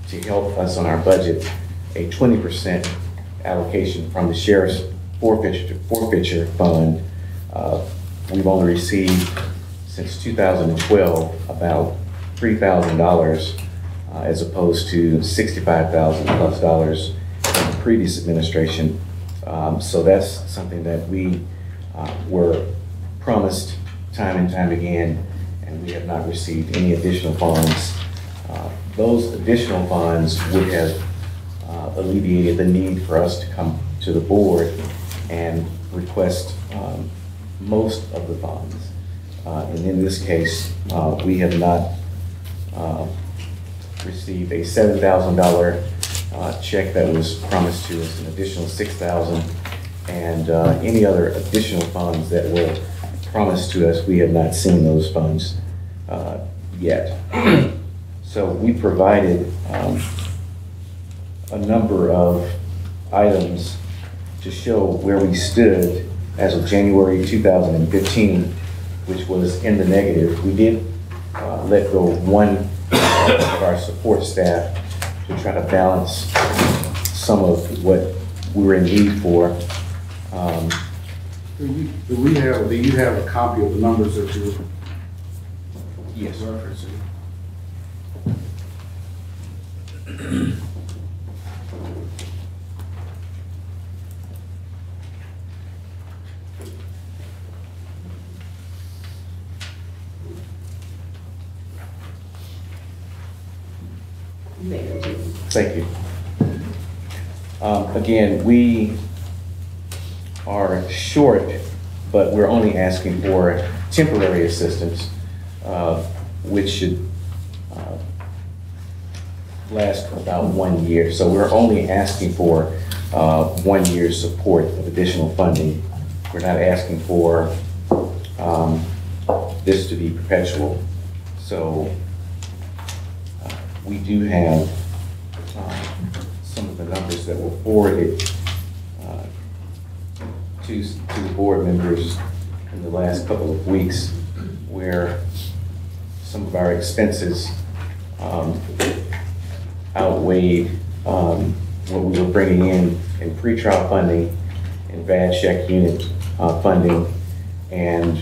to help us on our budget, a 20% allocation from the sheriff's forfeiture fund. We've only received since 2012 about $3,000 as opposed to $65,000 plus dollars in the previous administration. So that's something that we were promised time and time again, and we have not received any additional funds. Those additional funds would have alleviated the need for us to come to the board and request most of the funds. And in this case, we have not received a $7,000 check that was promised to us, an additional $6,000, and any other additional funds that were promised to us. We have not seen those funds yet. So we provided a number of items to show where we stood as of January 2015, which was in the negative. We did let go of one of our support staff to try to balance some of what we were in need for. Do you have a copy of the numbers that you were Yes. referencing? Thank you. Again, we are short, but we're only asking for temporary assistance, which should last about 1 year. So we're only asking for 1 year's support of additional funding. We're not asking for this to be perpetual. So we do have some of the numbers that were forwarded to the board members in the last couple of weeks, where some of our expenses outweighed what we were bringing in pretrial funding and bad check unit funding, and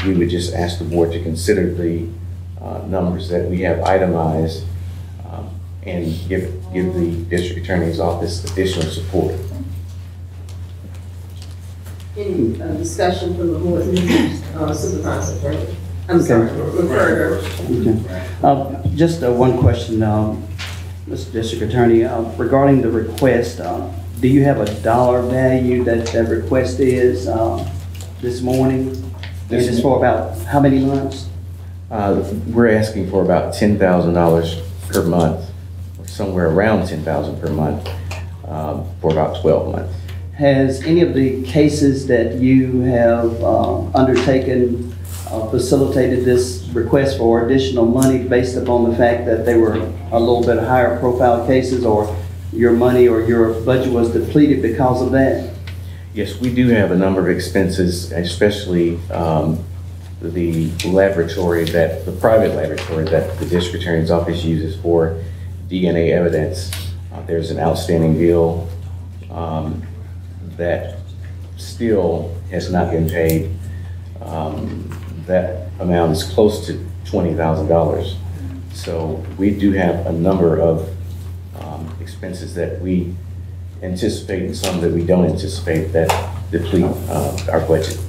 we would just ask the board to consider the numbers that we have itemized and give the district attorney's office additional support. Any discussion from the board members, Supervisor Bradley? I'm sorry, refer Okay. Just one question, Mr. District Attorney, regarding the request. Do you have a dollar value that request is this morning? This is for about how many months? We're asking for about $10,000 per month, or somewhere around $10,000 per month for about 12 months. Has any of the cases that you have undertaken facilitated this request for additional money based upon the fact that they were a little bit higher profile cases, or your money or your budget was depleted because of that? Yes, we do have a number of expenses, especially the laboratory, the private laboratory that the district attorney's office uses for DNA evidence. There's an outstanding bill that still has not been paid. That amount is close to $20,000. So we do have a number of expenses that we anticipate and some that we don't anticipate that deplete our budget.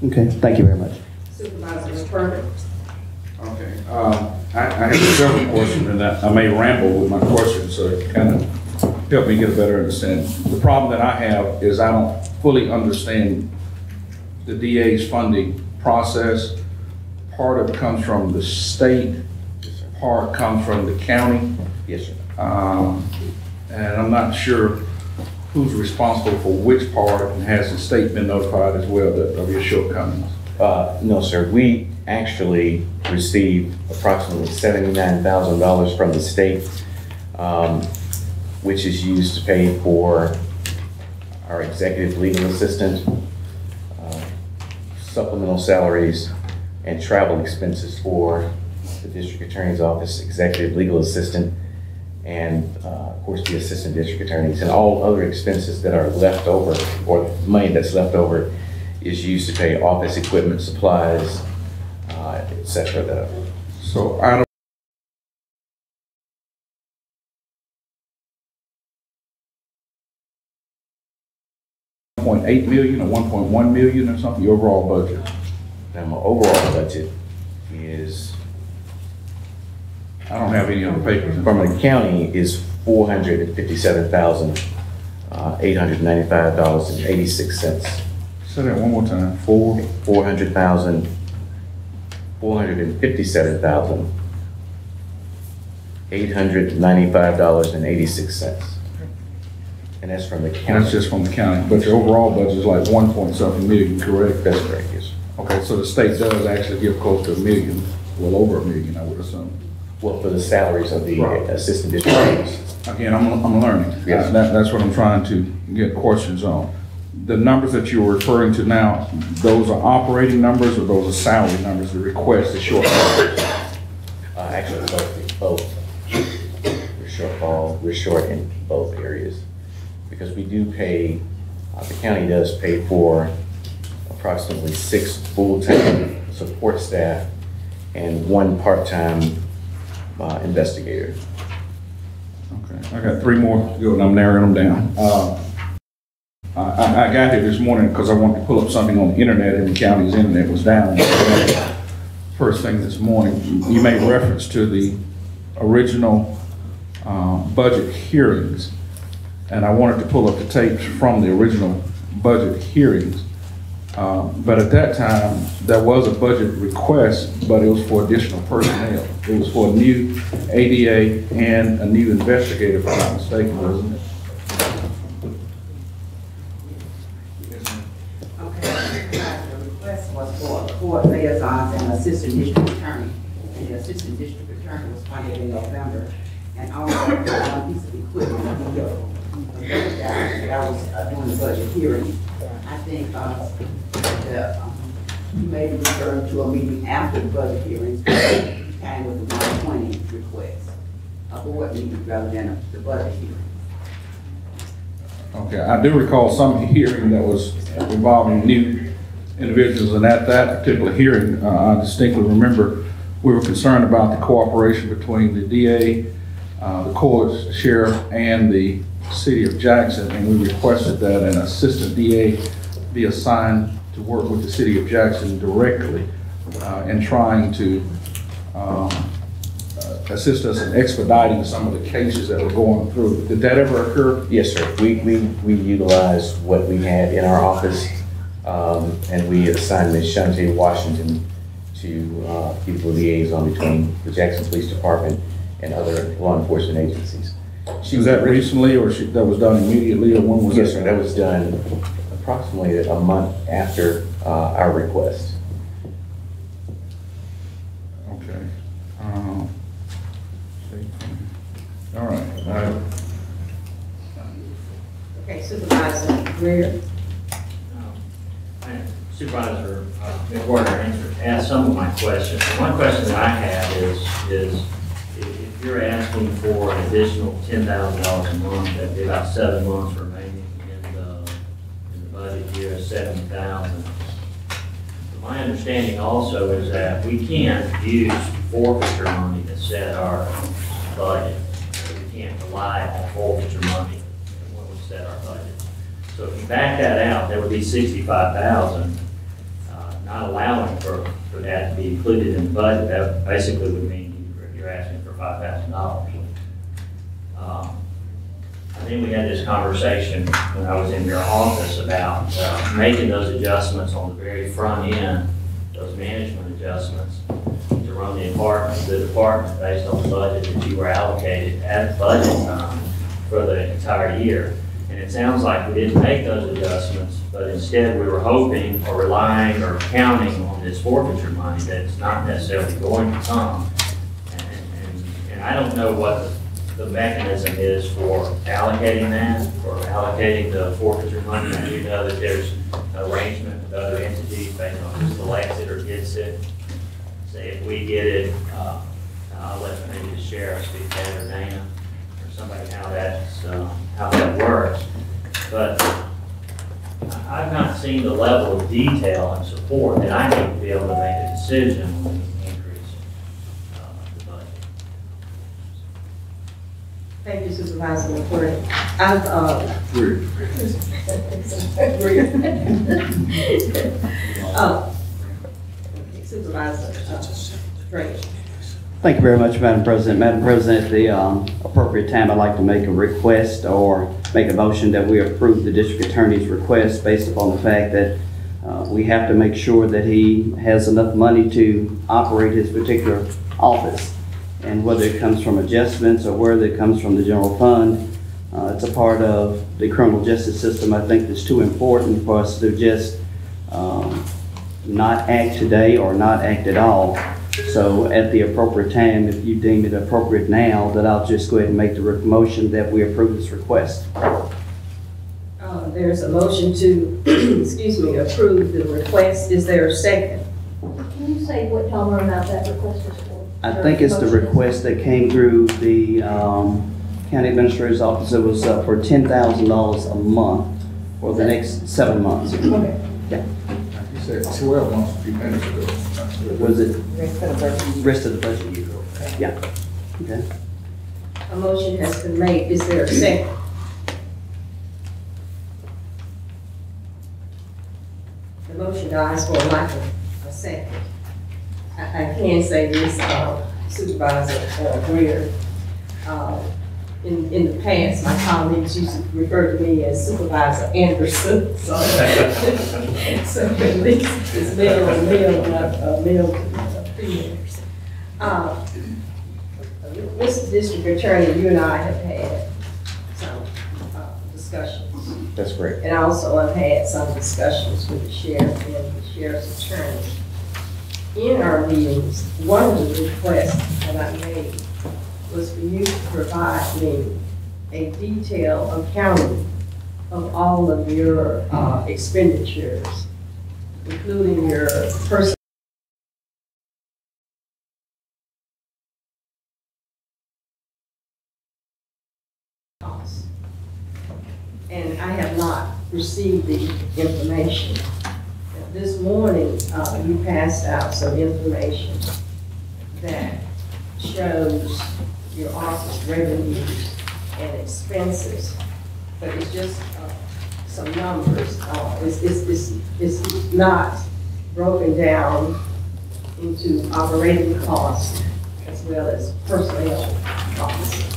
Okay, thank you very much. Supervisor Furman. Okay. I have several questions, and I may ramble with my questions, so it kind of help me get a better understanding. The problem that I have is I don't fully understand the DA's funding process. Part of it comes from the state, part comes from the county. Yes, sir. And I'm not sure who's responsible for which part, and has the state been notified as well of your shortcomings? No, sir. We actually received approximately $79,000 from the state, which is used to pay for our executive legal assistant, supplemental salaries, and travel expenses for the district attorney's office executive legal assistant, and of course the assistant district attorneys, and all other expenses that are left over, or money that's left over, is used to pay office equipment, supplies, etc. So out of 1.8 million or 1.1 million or something, your overall budget? Now, my overall budget is, I don't have any other papers. from the county, is $457,895.86. Say that one more time. $457,895.86. And that's from the county. That's just from the county, but your overall budget is like 1 point something million, correct? That's correct, yes. Okay, so the state does actually give close to $1 million, well over $1 million, I would assume. Well, for the salaries of the Right. assistant district attorneys. Again, I'm learning. Yes. That's what I'm trying to get questions on. The numbers that you're referring to now, those are operating numbers or those are salary numbers, the request, the shortfall? Actually, both. We're short in both areas. Because we do pay, the county does pay for approximately 6 full-time support staff and 1 part-time investigator. Okay, I got 3 more to go and I'm narrowing them down. I got here this morning because I wanted to pull up something on the internet and the county's internet was down. First thing this morning, you made reference to the original budget hearings. And I wanted to pull up the tapes from the original budget hearings. But at that time, there was a budget request, but it was for additional personnel. It was for a new ADA and a new investigator, if I'm not mistaken, wasn't it? Okay, the request was for court liaisons and assistant district attorney. And the assistant district attorney was funded in November, and also one piece of equipment. I was doing the budget hearing. I think you may be referring to a meeting after the budget hearings, came with the 120 request, a board meeting rather than the budget hearing. Okay, I do recall some hearing that was involving new individuals, and at that particular hearing, I distinctly remember we were concerned about the cooperation between the DA, the court sheriff, and the City of Jackson, and we requested that an assistant DA be assigned to work with the City of Jackson directly in trying to assist us in expediting some of the cases that were going through. Did that ever occur? Yes, sir. We utilized what we had in our office, and we assigned Ms. Shante Washington to be the liaison between the Jackson Police Department and other law enforcement agencies. Was that recently, or that was done immediately, or when was that? Yes, sir. That was done approximately a month after our request. Okay. All right. Okay, Supervisor Greer. Supervisor McWhorter asked some of my questions. One question that I have is if you're asking for an additional $10,000 a month, that'd be about 7 months remaining in the budget year, 70,000. My understanding also is that we can't use forfeiture money to set our budget. We can't rely on forfeiture money when we set our budget. So if you back that out, there would be 65,000. Not allowing for that to be included in the budget, that basically would mean you're asking for $5,000. I think we had this conversation when I was in your office about making those adjustments on the very front end, those management adjustments to run the department based on the budget that you were allocated at budget time for the entire year. And it sounds like we didn't make those adjustments, but instead we were hoping or relying or counting on this forfeiture money that's not necessarily going to come. And I don't know what the mechanism is for allocating that, or allocating the forfeiture money. I do know that there's an arrangement with other entities based on who selects it or gets it. Say if we get it, I'll let maybe the sheriff speak to that or Dana. how that works. But I've not seen the level of detail and support that I need to be able to make a decision when we increase the budget. Thank you, Supervisor McCourty. I've, Supervisor Drake. Thank you very much, Madam President. Madam President, at the appropriate time, I'd like to make a request or make a motion that we approve the district attorney's request based upon the fact that we have to make sure that he has enough money to operate his particular office. And whether it comes from adjustments or whether it comes from the general fund, it's a part of the criminal justice system. I think that's too important for us to just not act today or not act at all. So at the appropriate time, if you deem it appropriate now, that I'll just go ahead and make the motion that we approve this request. There's a motion to, excuse me, approve the request. Is there a second? Can you say what dollar amount that request is for? I think it's the request that came through the county administrator's office. It was for $10,000 a month for the next 7 months. Okay. Yeah. You said 12 months, a few minutes ago. Was it Rest of the budget. rest of the budget year? Yeah. Okay. A motion has been made. Is there a second? The motion dies for lack of a second. I can say this, Supervisor Greer. In the past, my colleagues used to refer to me as Supervisor Anderson. So at least it's male and male, not male to female. Mr. District Attorney, you and I have had some discussions. That's great. And also I've had some discussions with the sheriff and the sheriff's attorney. In our meetings, one of the requests that I made was for you to provide me a detailed accounting of all of your expenditures, including your personal costs. And I have not received the information. This morning, you passed out some information that shows your office revenues and expenses, but it's just some numbers. It's not broken down into operating costs as well as personnel costs.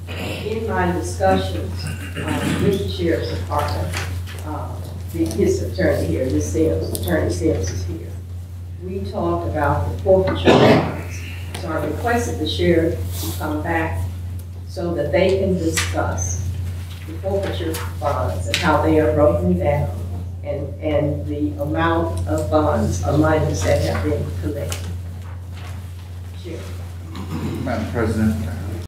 In my discussions with the Sheriff's Department, his attorney here, Ms. Sims, Attorney Sims is here, we talked about the forfeiture funds. So I requested the sheriff to come back so that they can discuss the forfeiture funds and how they are broken down and the amount of funds or monies that have been collected. Sheriff. Madam President,